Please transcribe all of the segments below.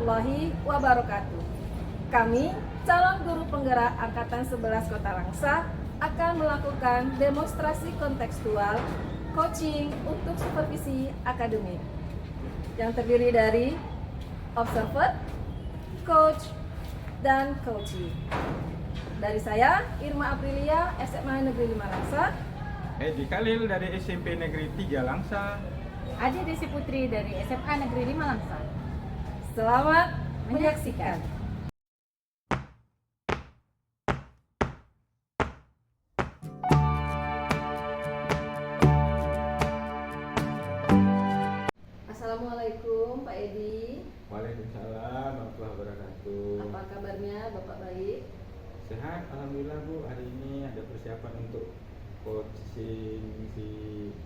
warahmatullahi wabarakatuh. Kami, calon guru penggerak Angkatan 11 Kota Langsa, akan melakukan demonstrasi kontekstual coaching untuk supervisi akademik yang terdiri dari observer, coach, dan coachee. Dari saya, Irma Aprilia, SMA Negeri 5 Langsa. Edi Khalil dari SMP Negeri 3 Langsa. Adi Desi Putri dari SMA Negeri 5 Langsa. Selamat menyaksikan. Assalamualaikum Pak Edi. Waalaikumsalam warahmatullahi wabarakatuh. Apa kabarnya Bapak baik? Sehat, alhamdulillah Bu. Hari ini ada persiapan untuk coaching si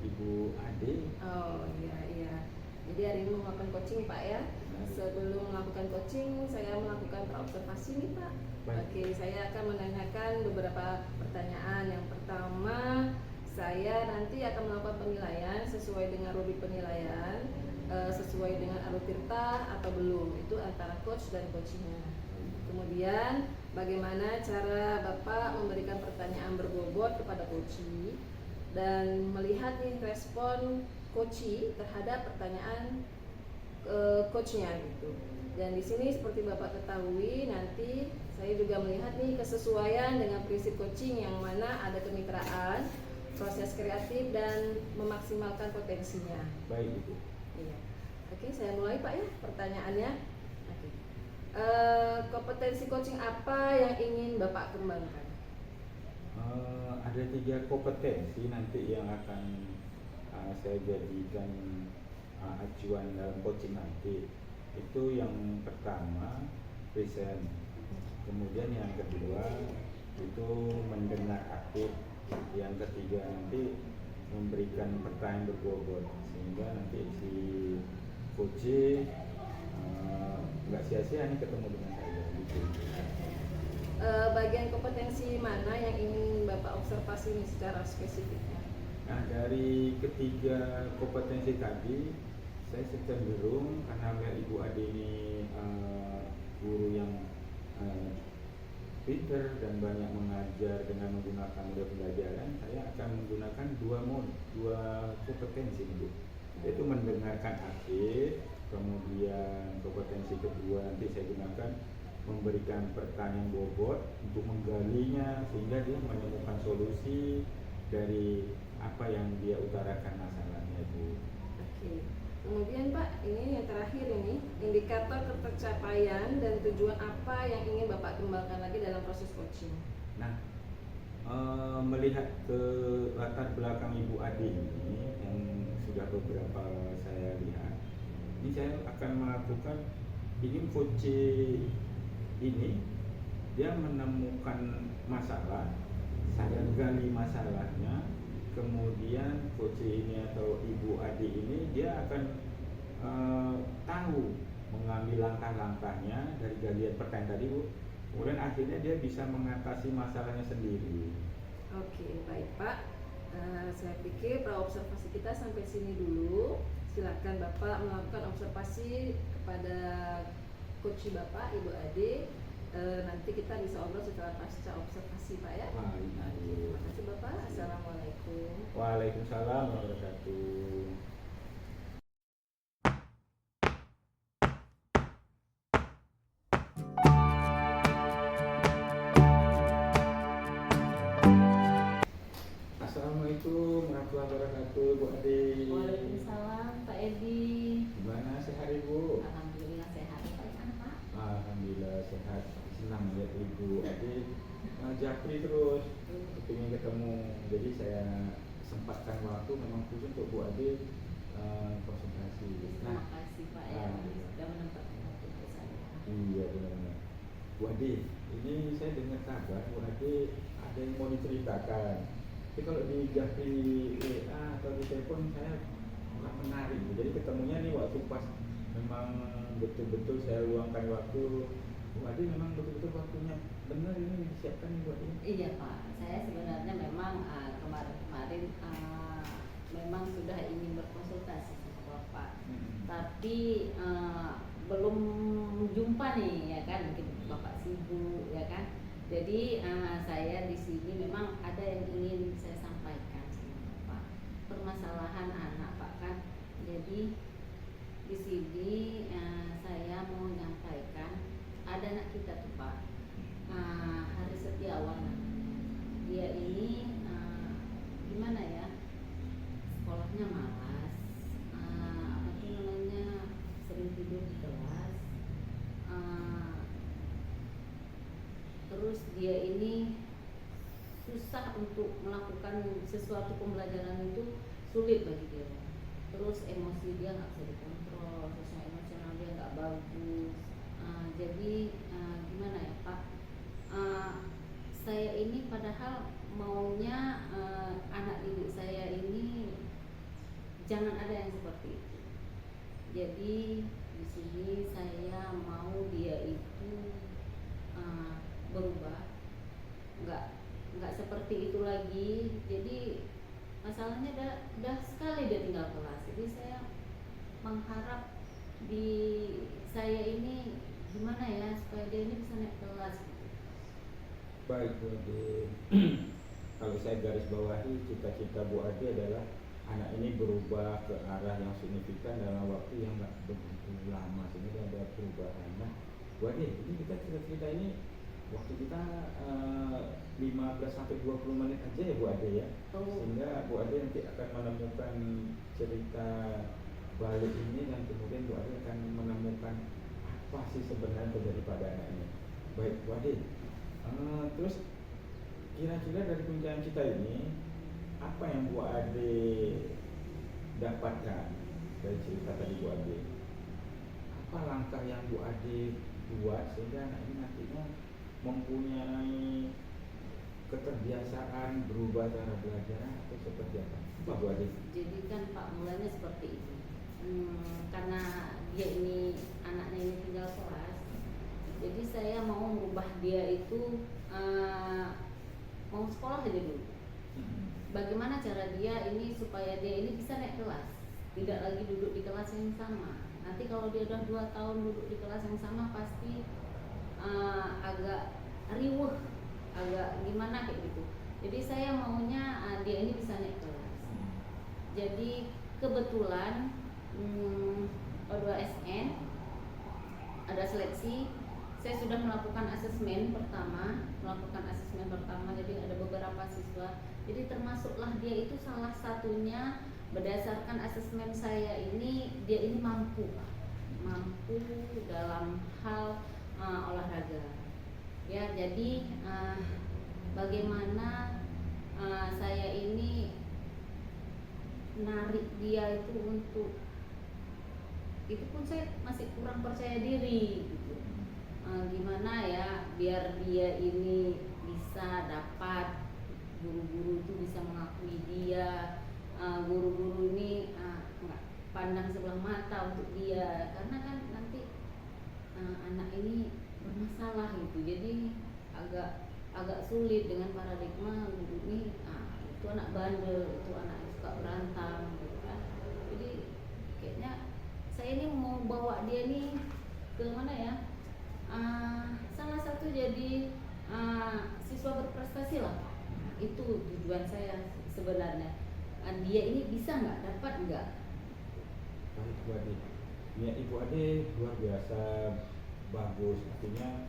Ibu Ade. Oh iya. Jadi hari ini melakukan coaching Pak ya. Sebelum melakukan coaching, saya melakukan praobservasi nih Pak. Baik. Oke, saya akan menanyakan beberapa pertanyaan. Yang pertama, saya nanti akan melakukan penilaian sesuai dengan rubrik penilaian, sesuai dengan Arutirta atau belum. Itu antara coach dan coachingnya. Kemudian bagaimana cara Bapak memberikan pertanyaan berbobot kepada coachee dan melihat nih respon coachee terhadap pertanyaan coachnya gitu. Dan di sini seperti Bapak ketahui, nanti saya juga melihat nih kesesuaian dengan prinsip coaching yang mana ada kemitraan, proses kreatif dan memaksimalkan potensinya. Baik Ibu. Iya. Oke, saya mulai Pak ya pertanyaannya. Oke. Kompetensi coaching apa yang ingin Bapak kembangkan? Ada 3 kompetensi nanti yang akan saya jadikan acuan dalam coaching nanti. Itu yang pertama present, kemudian yang kedua itu mendengar aktif, yang ketiga nanti memberikan pertanyaan berbobot sehingga nanti si coaching nggak sia-sia nih ketemu dengan saya gitu. Bagian kompetensi mana yang ingin Bapak observasi ini secara spesifiknya? Nah, dari ketiga kompetensi tadi, saya cenderung karena melihat Ibu Ade ini guru yang pinter dan banyak mengajar dengan menggunakan model pembelajaran, saya akan menggunakan dua kompetensi Bu. Yaitu mendengarkan aktif, kemudian kompetensi kedua nanti saya gunakan memberikan pertanyaan bobot untuk menggalinya sehingga dia menemukan solusi dari apa yang dia utarakan masalahnya Bu. Oke. Kemudian Pak, ini yang terakhir ini, indikator ketercapaian dan tujuan apa yang ingin Bapak kembangkan lagi dalam proses coaching? Nah, melihat ke latar belakang Ibu Ade ini yang sudah beberapa saya lihat, ini saya akan melakukan ingin coaching ini dia menemukan masalah, saya gali masalahnya, kemudian coaching ini atau Ibu Ade ini dia akan tahu mengambil langkah-langkahnya dari galian pertanyaan tadi Bu. Kemudian akhirnya dia bisa mengatasi masalahnya sendiri. Oke, baik Pak. Saya pikir praobservasi kita sampai sini dulu. Silakan Bapak melakukan observasi kepada coach Bapak, Ibu Ade. Nanti kita bisa obrol setelah pasca observasi Pak ya. Baik. Terima kasih Bapak. Assalamualaikum. Waalaikumsalam warahmatullahi wabarakatuh. Assalamualaikum warahmatullahi wabarakatuh Bu Ade. Waalaikumsalam Pak Edi. Gimana sehat Ibu? Alhamdulillah sehat. Bagaimana Pak? Alhamdulillah sehat. Senang lihat Ibu Ade japri terus ingin ketemu. Jadi saya sempatkan waktu memang khusus untuk Bu Ade konsultasi. Terima kasih Pak ya sudah menempatkan waktu untuk saya. Iya benar. Bu Ade, ini saya dengar kabar Bu Ade ada yang mau diceritakan. Tapi kalau di japri WA atau di telepon saya kurang menarik. Jadi ketemunya nih waktu pas memang betul-betul saya luangkan waktu. Bu Ade memang betul-betul waktunya benar ini disiapkan buat ini. Iya Pak, saya sebenarnya memang kemarin-kemarin memang sudah ingin berkonsultasi sama Bapak. Tapi belum jumpa nih ya kan, mungkin bapak sibuk ya kan. Jadi saya di sini memang ada yang ingin saya sampaikan sama bapak, permasalahan anak pak kan. Jadi di sini saya mau menyampaikan ada anak kita tuh pak, Hari Setiawan. Dia ini gimana ya, sekolahnya malas, apa tuh namanya, sering tidur di kelas. Terus dia ini susah untuk melakukan sesuatu pembelajaran, itu sulit bagi dia. Terus emosi dia nggak bisa dikontrol, sosial emosional dia nggak bagus. Jadi gimana ya pak, saya ini padahal maunya anak didik saya ini jangan ada yang seperti itu. Jadi di sini saya mau dia itu berubah, nggak seperti itu lagi. Jadi masalahnya dah sekali dia tinggal kelas. Jadi saya mengharap di saya ini gimana ya supaya dia ini bisa naik kelas. Baik Bu Ade, kalau saya garis bawahi, cita-cita Bu Ade adalah anak ini berubah ke arah yang signifikan dalam waktu yang nggak begitu lama, sehingga ada perubahan. Nah Bu Ade, ini kita cerita ini waktu kita 15-20 menit aja ya Bu Ade ya, sehingga Bu Ade nanti akan menemukan cerita balik ini, dan kemudian Bu Ade akan menemukan apa sih sebenarnya terjadi pada anak ini. Baik Bu Ade, terus kira-kira dari perbincangan kita ini apa yang Bu Ade dapatkan dari cerita tadi Bu Ade? Apa langkah yang Bu Ade buat sehingga anak ini nantinya mempunyai keterbiasaan berubah cara belajar atau seperti apa? Apa Bu Ade? Jadi kan Pak, mulanya seperti ini. Karena dia ini anaknya ini tinggal kelas, jadi saya mau merubah dia itu mau sekolah aja dulu. Bagaimana cara dia ini supaya dia ini bisa naik kelas, tidak lagi duduk di kelas yang sama. Nanti kalau dia udah 2 tahun duduk di kelas yang sama pasti agak riuh, agak gimana kayak gitu. Jadi saya maunya dia ini bisa naik kelas. Jadi kebetulan O2SN ada seleksi. Saya sudah melakukan asesmen pertama, jadi ada beberapa siswa. Jadi termasuklah dia itu salah satunya. Berdasarkan asesmen saya ini, dia ini mampu dalam hal olahraga. Ya, jadi bagaimana saya ini narik dia itu untuk, itu pun saya masih kurang percaya diri gitu. Gimana ya biar dia ini bisa dapat guru-guru itu bisa mengakui dia, guru-guru ini nggak pandang sebelah mata untuk dia, karena kan nanti anak ini bermasalah gitu. Jadi agak sulit dengan paradigma guru ini, itu anak bandel, itu anak yang suka berantem gitu kan. Jadi kayaknya saya ini mau bawa dia nih ke mana ya, salah satu jadi siswa berprestasi lah. Itu tujuan saya sebenarnya. Dia ini bisa nggak, dapat nggak? Baik Bu Ade, niat Ibu Ade luar biasa bagus, artinya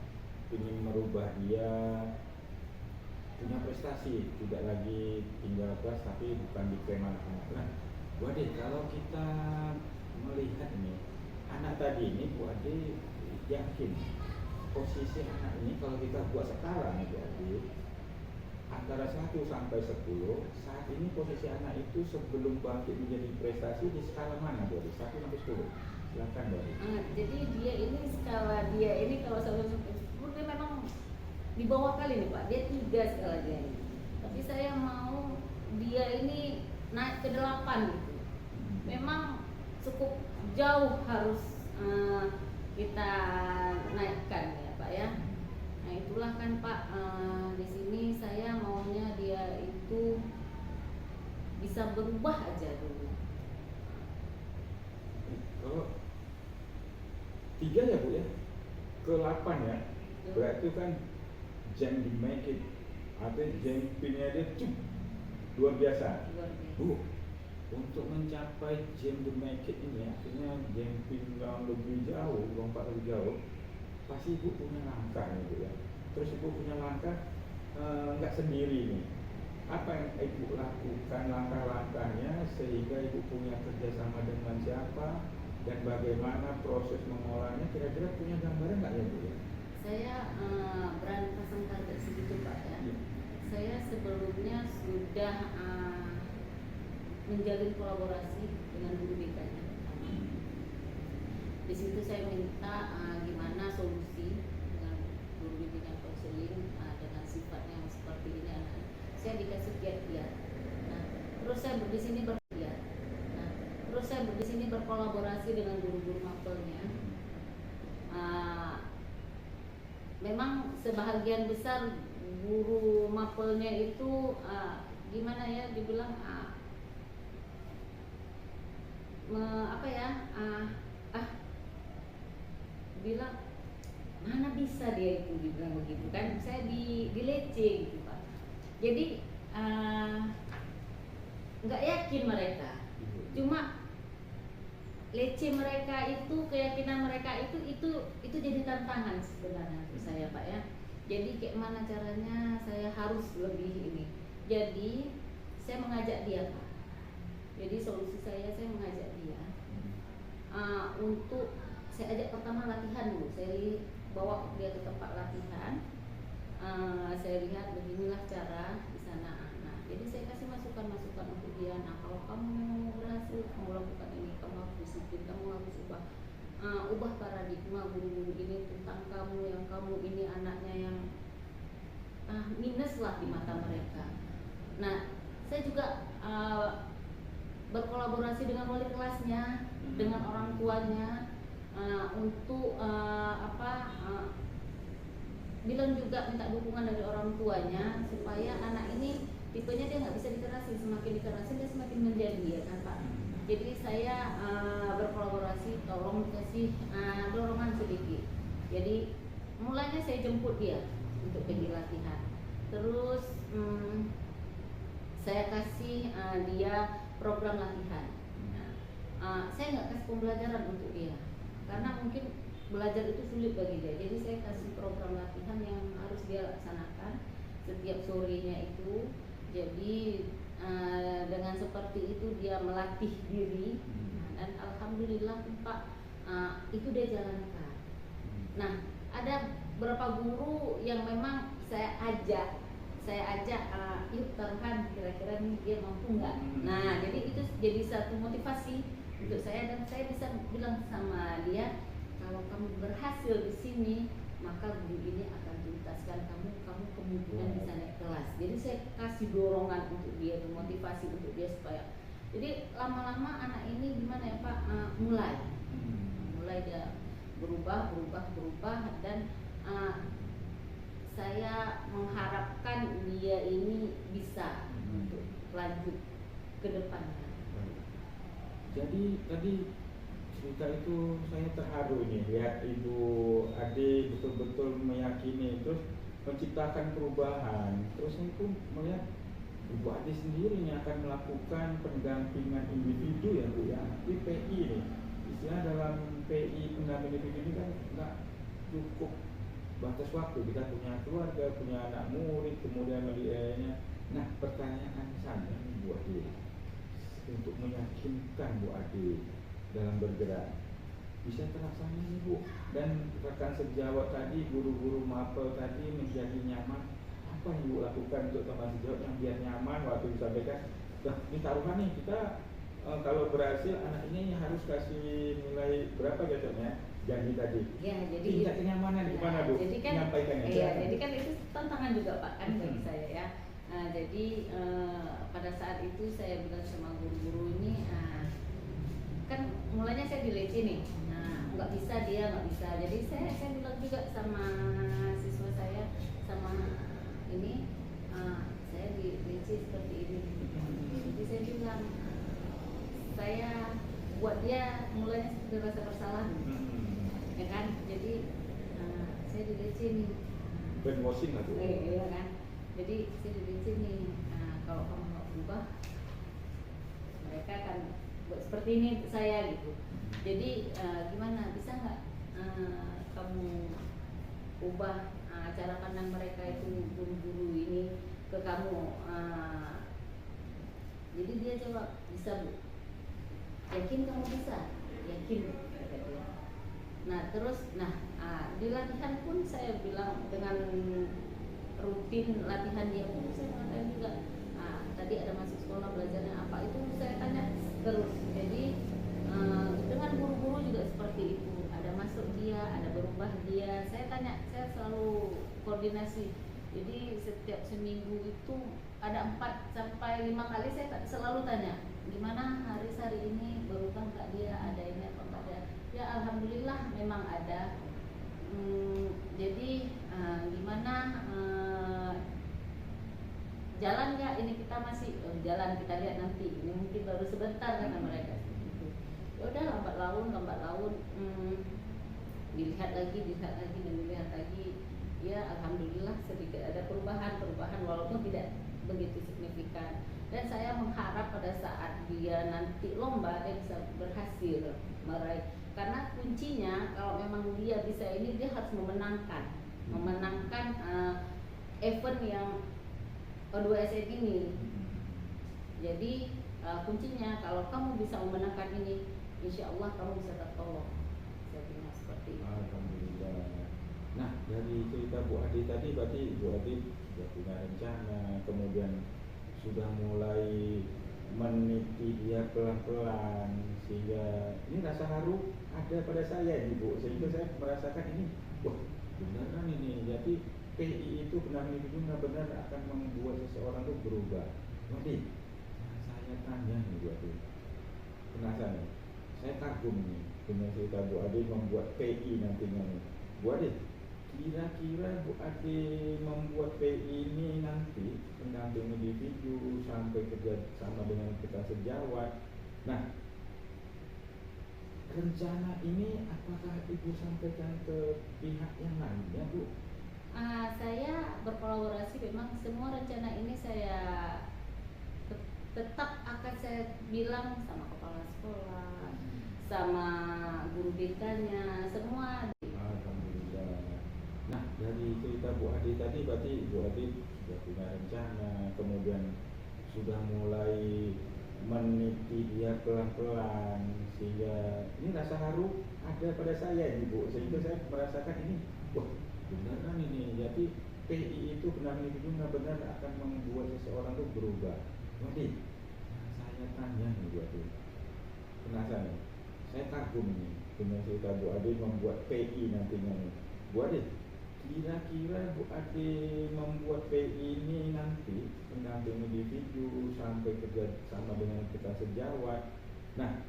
ingin merubah dia punya prestasi, tidak lagi tinggal kelas tapi bukan di anak-anak. Nah Bu Ade, kalau kita melihat ini anak tadi ini, Bu Ade yakin posisi anak ini kalau kita buat sekarang Bu Ade antara 1 sampai 10, saat ini posisi anak itu sebelum bangkit menjadi prestasi di skala mana Bu Ade? 1 sampai 10. Silakan Bu Ade. Jadi dia ini skala dia ini kalau 1 sampai 10 dia memang di bawah kali nih Pak. Dia 3 skala dia ini. Tapi saya mau dia ini naik ke 8 gitu. Memang cukup jauh harus kita naikkan ya Pak ya. Nah itulah kan Pak, di sini saya maunya dia itu bisa berubah aja dulu. Kalau 3 ya Bu ya, ke-8 ya. Berarti kan jam di make it, ada jumpingnya dia luar biasa. Luar biasa. Bu, untuk mencapai jam the make it ini akhirnya jumping yang lebih jauh, lompat lebih jauh, pasti ibu punya langkah nih Bu ya. Terus ibu punya langkah nggak sendiri nih. Apa yang ibu lakukan langkah-langkahnya sehingga ibu punya kerjasama dengan siapa dan bagaimana proses mengolahnya, kira-kira punya gambaran nggak ya Bu ya? Saya berani pasang target segitu Pak ya. Iya. Saya sebelumnya sudah menjalin kolaborasi dengan guru BK-nya. Di situ saya minta gimana solusi dengan guru bimbingan konseling dengan sifatnya yang seperti ini anak. Saya dikasih kiat-kiat. Nah, terus saya di sini berkiat. Nah, terus saya di sini berkolaborasi dengan guru-guru mapelnya. Memang sebahagian besar guru mapelnya itu gimana ya dibilang bilang mana bisa dia itu dibilang begitu kan, saya dilece gitu Pak. Jadi nggak yakin mereka, cuma lece mereka itu, keyakinan mereka itu jadi tantangan sebenarnya untuk saya Pak ya. Jadi kayak mana caranya saya harus lebih ini. Jadi saya mengajak dia Pak. Jadi solusi saya mengajak dia untuk saya ajak pertama latihan dulu. Saya bawa dia ke tempat latihan. Saya lihat beginilah cara di sana. Nah, jadi saya kasih masukan-masukan untuk dia. Nah, kalau kamu mau berhasil, kamu lakukan ini, kamu harus disiplin, kamu harus ubah paradigma guru-guru ini tentang kamu, yang kamu ini anaknya yang minus lah di mata mereka. Nah, saya juga berkolaborasi dengan wali kelasnya, dengan orang tuanya untuk bilang juga minta dukungan dari orang tuanya supaya anak ini tipenya dia nggak bisa dikerasin, semakin dikerasin dia semakin menjadi ya kan Pak. Jadi saya berkolaborasi, tolong kasih dorongan sedikit. Jadi mulanya saya jemput dia untuk pergi latihan. Terus saya kasih dia program latihan. Saya nggak kasih pembelajaran untuk dia karena mungkin belajar itu sulit bagi dia. Jadi saya kasih program latihan yang harus dia laksanakan setiap sorenya itu. Jadi dengan seperti itu dia melatih diri dan alhamdulillah Pak itu dia jalankan. Nah, ada beberapa guru yang memang saya ajak yuk taruhan kira-kira nih dia mampu nggak. Nah, jadi itu jadi satu motivasi untuk saya, dan saya bisa bilang sama dia, kalau kamu berhasil di sini maka guru ini akan tuntaskan kamu kemungkinan bisa naik kelas. Jadi saya kasih dorongan untuk dia, motivasi untuk dia supaya jadi lama-lama anak ini gimana ya Pak, mulai dia berubah dan saya mengharapkan dia ini bisa untuk lanjut ke depannya. Jadi tadi cerita itu saya terharu nih lihat Ibu Ade betul-betul meyakini, terus menciptakan perubahan. Terus saya pun melihat Ibu Ade sendiri yang akan melakukan pendampingan individu ya Bu ya, PI nih. Istilah dalam PI pendampingan individu ini kan nggak cukup batas waktu, kita punya keluarga, punya anak murid, kemudian mendidikannya. Nah, pertanyaan saya Bu Ade, untuk meyakinkan Bu Ade dalam bergerak bisa terlaksana nih Bu, dan rekan sejawat tadi, guru-guru mapel tadi menjadi nyaman. Apa yang Bu lakukan untuk teman sejawat yang biar nyaman waktu disampaikan? Nah, ini taruhan nih kita kalau berhasil anak ini harus kasih nilai berapa besoknya? Janji tadi. Ya, jadi tingkat kenyamanan gimana Bu? Jadi kan, menyampaikannya. iya, jadi kan itu tantangan juga Pak kan bagi saya ya. Jadi pada saat itu saya bilang sama guru-guru ini, kan mulanya saya dileci nih, nggak bisa dia nggak bisa. Jadi saya bilang juga sama siswa saya, sama ini saya dileci seperti ini. Jadi saya bilang saya buat dia mulanya rasa bersalah. ya kan. Jadi saya di DC nih. Bermosin lah tuh. Iya kan. Jadi saya di DC nih. Kalau kamu nggak berubah, mereka akan buat seperti ini saya gitu. Jadi gimana, bisa nggak kamu ubah cara pandang mereka itu guru-guru ini ke kamu? Jadi dia jawab, bisa Bu. Yakin kamu bisa? Yakin, kata dia. Nah terus, di latihan pun saya bilang dengan rutin latihan dia pun saya mengatakan juga. Tadi ada masuk sekolah belajarnya apa, itu saya tanya terus. Jadi dengan guru-guru juga seperti itu. Ada masuk dia, ada berubah dia. Saya tanya, saya selalu koordinasi. Jadi setiap seminggu itu ada 4 sampai 5 kali saya selalu tanya, gimana Haris hari ini, berubah nggak dia, ada ini apa nggak ada. Ya alhamdulillah memang ada. Jadi gimana, jalan nggak ini, kita masih jalan, kita lihat nanti, ini mungkin baru sebentar kata mereka gitu. Ya udah lambat laun dilihat lagi dan dilihat lagi. Ya alhamdulillah sedikit ada perubahan walaupun tidak begitu signifikan. Dan saya mengharap pada saat dia nanti lomba dia bisa berhasil meraih. Karena kuncinya kalau memang dia bisa ini, dia harus memenangkan event yang O2SM ini. Jadi kuncinya kalau kamu bisa memenangkan ini, insya Allah kamu bisa tertolong. Saya bilang seperti itu. Alhamdulillah. Nah, dari cerita Bu Ade tadi, berarti Bu Ade sudah punya rencana, kemudian sudah mulai meniti dia pelan-pelan, sehingga ini rasa haru ada pada saya nih Bu, sehingga saya merasakan ini, wah beneran ini. Jadi PI itu benar-benar akan membuat seseorang itu berubah. Jadi saya tanya nih Bu Ade, penasaran, saya kagum nih dengan cerita Bu Ade membuat PI nantinya nih. Bu Ade, kira-kira Bu Ade membuat PI ini nanti pendamping individu sampai kerja sama dengan kita sejawat. Nah, rencana ini apakah Ibu sampaikan ke pihak yang lainnya, Bu? Saya berkolaborasi, memang semua rencana ini saya tetap akan saya bilang sama kepala sekolah, sama guru BK-nya, semua. Alhamdulillah. Nah, dari cerita Bu Ade tadi, berarti Bu Ade sudah punya rencana, kemudian sudah mulai meniti dia pelan-pelan, sehingga ini rasa haru ada pada saya nih Bu, sehingga saya merasakan ini, wah beneran ini. Jadi PI itu benar-benar akan membuat seseorang itu berubah. Jadi saya tanya nih Bu Ade, penasaran, saya kagum nih dengan cerita Bu Ade membuat PI nantinya nih. Bu Ade, kira-kira Bu Ade membuat PI ini nanti pendamping individu sampai kerja sama dengan kita sejawat. Nah,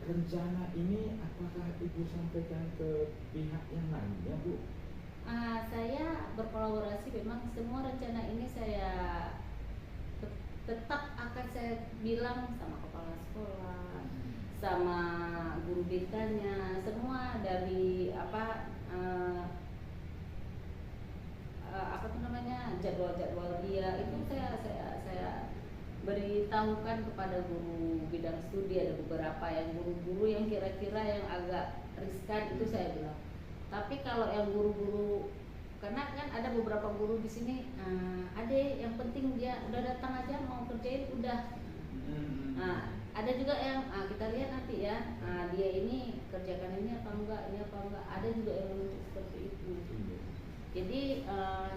rencana ini apakah Ibu sampaikan ke pihak yang lainnya, Bu? Saya berkolaborasi, memang semua rencana ini saya tetap akan saya bilang sama kepala sekolah, sama guru BK-nya, semua dari jadwal-jadwal dia itu saya beritahukan kepada guru bidang studi. Ada beberapa yang guru-guru yang kira-kira yang agak riskan itu saya bilang. Tapi kalau yang guru-guru, karena kan ada beberapa guru di sini, Ade yang penting dia udah datang aja, mau kerjain udah. Ada juga yang kita lihat nanti ya, dia ini kerjakan ini apa enggak, ada juga yang menuntut seperti itu. Jadi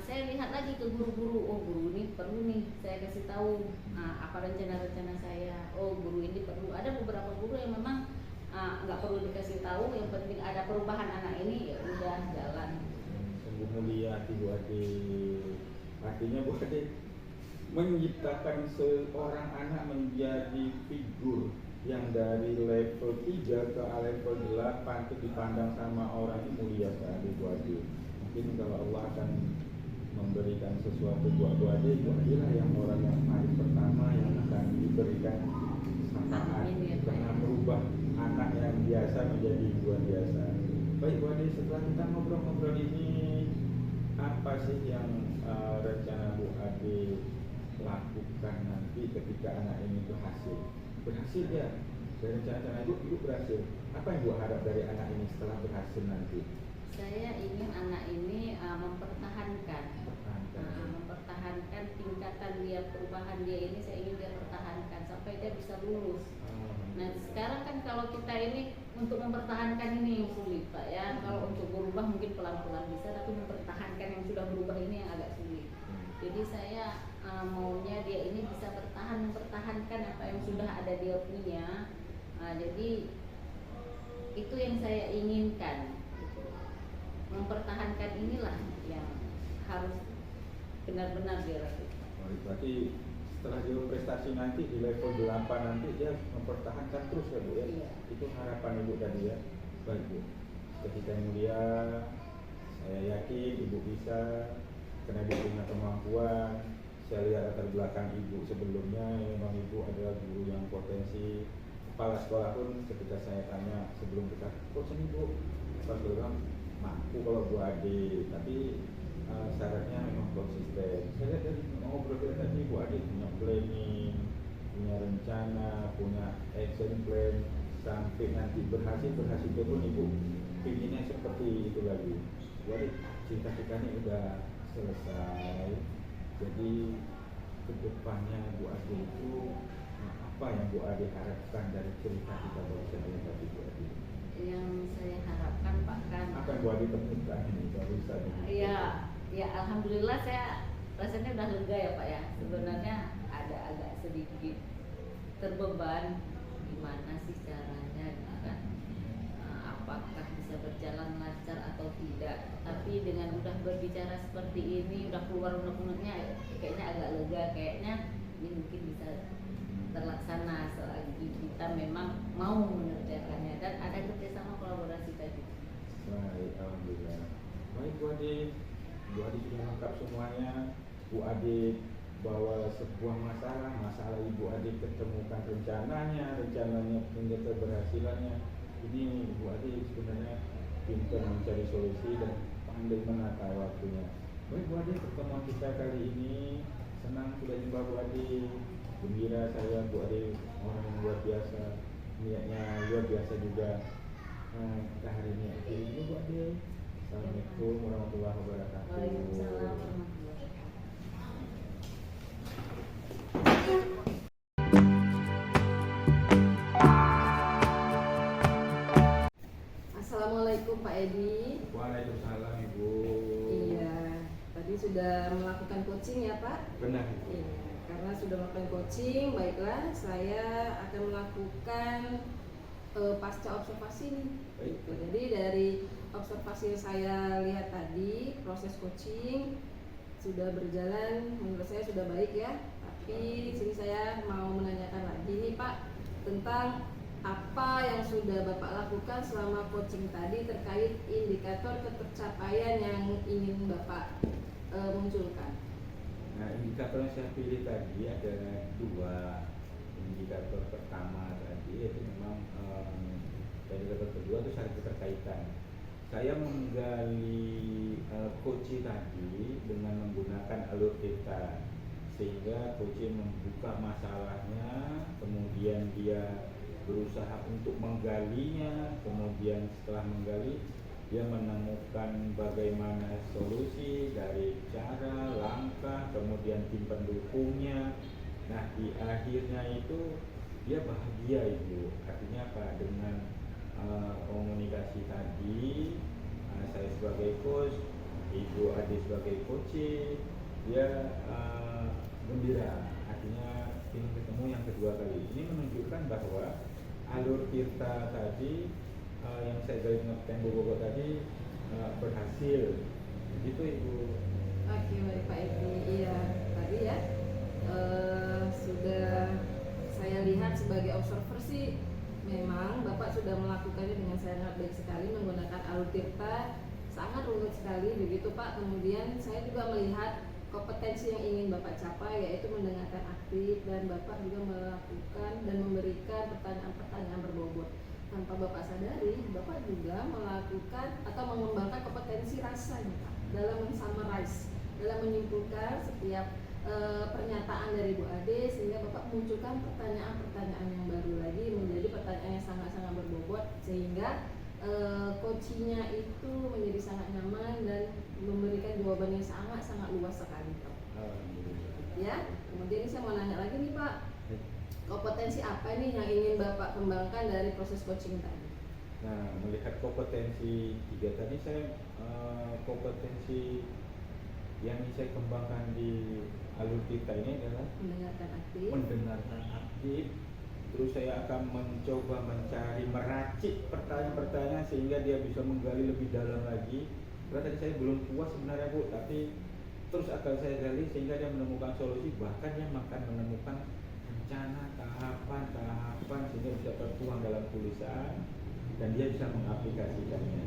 saya lihat lagi ke guru-guru, oh guru ini perlu nih saya kasih tahu apa rencana-rencana saya. Oh guru ini perlu. Ada beberapa guru yang memang nggak perlu dikasih tahu, yang penting ada perubahan anak ini, ya udah jalan. Sungguh mulia hati Bu Ade. Artinya Bu Ade menciptakan seorang anak menjadi figur yang dari level 3 ke level 8 itu dipandang sama orang itu mulia sekali Bu Ade. Mungkin kalau Allah akan memberikan sesuatu buat Bu Ade, Bu Ade lah yang orang yang paling pertama yang akan diberikan syafaat karena merubah anak yang biasa menjadi luar biasa. Baik Bu Ade, setelah kita ngobrol-ngobrol ini, apa sih yang rencana Bu Ade lakukan nanti ketika anak ini berhasil ya, dari rencana ibu berhasil. Apa yang Bu harap dari anak ini setelah berhasil nanti? Saya ingin anak ini mempertahankan tingkatan dia, perubahan dia ini saya ingin dia pertahankan sampai dia bisa lulus. Nah sekarang kan kalau kita ini untuk mempertahankan ini yang sulit Pak ya. Kalau untuk berubah mungkin pelan-pelan bisa, tapi mempertahankan yang sudah berubah ini yang agak sulit. Jadi saya maunya dia ini bisa mempertahankan apa yang sudah ada dia punya. Jadi itu yang saya inginkan. Mempertahankan inilah yang harus benar-benar dia lakukan. Berarti setelah dia prestasi nanti di level 8 nanti dia mempertahankan terus ya Bu ya? Iya. Itu harapan Ibu tadi ya. Baik Bu, ketika yang mulia, saya yakin Ibu bisa, karena Ibu punya kemampuan. Saya lihat latar belakang Ibu sebelumnya, memang Ibu adalah guru yang potensi. Kepala sekolah pun ketika saya tanya sebelum kita coach Ibu, kepala sekolah mampu kalau Bu Ade, tapi syaratnya memang konsisten. Saya lihat dari ngobrol kita tadi, Bu Ade punya planning, punya rencana, punya action plan, sampai nanti berhasil itu pun Ibu pinginnya seperti itu lagi. Bu Ade, cinta kita ini udah selesai. Jadi kedepannya Bu Ade itu apa yang Bu Ade harapkan dari cerita kita barusan ini tadi Bu Ade? Yang saya harapkan Pak kan Apa yang Bu Ade temukan ini barusan ini? ya alhamdulillah saya rasanya udah lega ya Pak ya. Sebenarnya ada agak sedikit terbeban gimana sih caranya gitu kan. Apakah bisa berjalan lancar atau tidak, tapi dengan udah berbicara seperti ini, udah keluar unek-uneknya kayaknya agak lega, kayaknya ini mungkin bisa terlaksana selagi kita memang mau mengerjakannya dan ada kerjasama kolaborasi tadi. Baik, alhamdulillah. Baik Bu Ade sudah lengkap semuanya. Bu Ade bawa sebuah masalah Ibu Ade ketemukan rencananya punya keberhasilannya. Ini Bu Ade sebenarnya pintar mencari solusi dan pandai menata waktunya. Baik Bu Ade, pertemuan kita kali ini senang sudah jumpa Bu Ade. Gembira saya, Bu Ade orang yang luar biasa, niatnya luar biasa juga. Kita hari ini akhirnya Bu Ade. Assalamualaikum warahmatullahi wabarakatuh. Waalaikumsalam warahmatullahi Assalamualaikum Pak Edi. Waalaikumsalam Ibu. Iya, tadi sudah melakukan coaching ya Pak? Benar. Iya, karena sudah melakukan coaching, baiklah saya akan melakukan pasca observasi nih. Gitu. Jadi dari observasi yang saya lihat tadi, proses coaching sudah berjalan, menurut saya sudah baik ya. Tapi di sini saya mau menanyakan lagi nih Pak tentang apa yang sudah Bapak lakukan selama coaching tadi terkait indikator ketercapaian yang ingin Bapak munculkan. Nah, indikator yang saya pilih tadi ada dua. Indikator pertama tadi itu memang indikator kedua itu saling keterkaitan. Saya menggali coaching tadi dengan menggunakan alur peta, sehingga coaching membuka masalahnya, kemudian dia berusaha untuk menggalinya, kemudian setelah menggali dia menemukan bagaimana solusi dari cara, langkah, kemudian tim pendukungnya. Nah di akhirnya itu dia bahagia Ibu. Artinya apa? Dengan komunikasi tadi, saya sebagai coach, Ibu Ade sebagai coach, dia gembira. Artinya ingin ketemu yang kedua kali. Ini menunjukkan bahwa alur Tirta tadi yang saya gali dengan Tembo Bogor tadi berhasil. Begitu Ibu. Oke, baik Pak Edi. Iya, tadi ya sudah saya lihat sebagai observer sih memang Bapak sudah melakukannya dengan sangat baik sekali menggunakan alur Tirta, sangat rumit sekali begitu Pak. Kemudian saya juga melihat kompetensi yang ingin Bapak capai yaitu mendengarkan aktif, dan Bapak juga melakukan dan memberikan pertanyaan-pertanyaan berbobot. tanpa Bapak sadari, Bapak juga melakukan atau mengembangkan kompetensi rasanya Pak, dalam men-summarize, dalam menyimpulkan setiap pernyataan dari Bu Ade, sehingga Bapak munculkan pertanyaan-pertanyaan yang baru lagi, menjadi pertanyaan yang sangat-sangat berbobot, sehingga coachingnya itu menjadi sangat nyaman dan memberikan jawaban yang sangat-sangat luas sekali Pak. Ya, kemudian ini saya mau nanya lagi nih Pak, kompetensi apa nih yang ingin Bapak kembangkan dari proses coaching tadi? Nah, melihat kompetensi 3 tadi, saya kompetensi yang saya kembangkan di alur kita ini adalah Mendengarkan aktif. mendengarkan aktif. Terus saya akan mencoba mencari, meracik pertanyaan-pertanyaan sehingga dia bisa menggali lebih dalam lagi. Karena tadi saya belum puas sebenarnya Bu, tapi terus akan saya gali sehingga dia menemukan solusi, bahkan dia akan menemukan rencana tahapan-tahapan sehingga bisa tertuang dalam tulisan dan dia bisa mengaplikasikannya.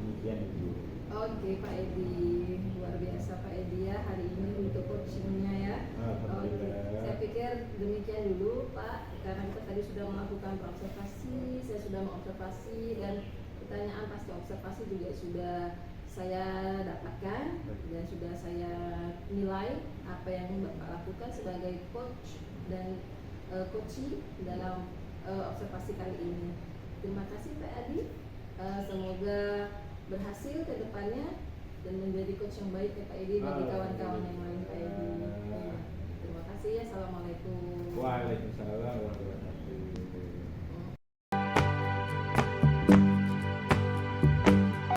Demikian Ibu. Oke Pak Edi, luar biasa Pak Edi ya hari ini untuk coachingnya ya. Oke, Alhamdulillah. saya pikir demikian dulu Pak, karena kita tadi sudah melakukan observasi, saya sudah mengobservasi dan pertanyaan pasti observasi juga sudah saya dapatkan dan sudah saya nilai apa yang Bapak lakukan sebagai coach dan coaching dalam observasi kali ini. Terima kasih Pak Adi, semoga berhasil ke depannya dan menjadi coach yang baik ya Pak Edi bagi kawan-kawan yang lain Pak Edi. Terima kasih ya, assalamualaikum. Waalaikumsalam warahmatullahi wabarakatuh.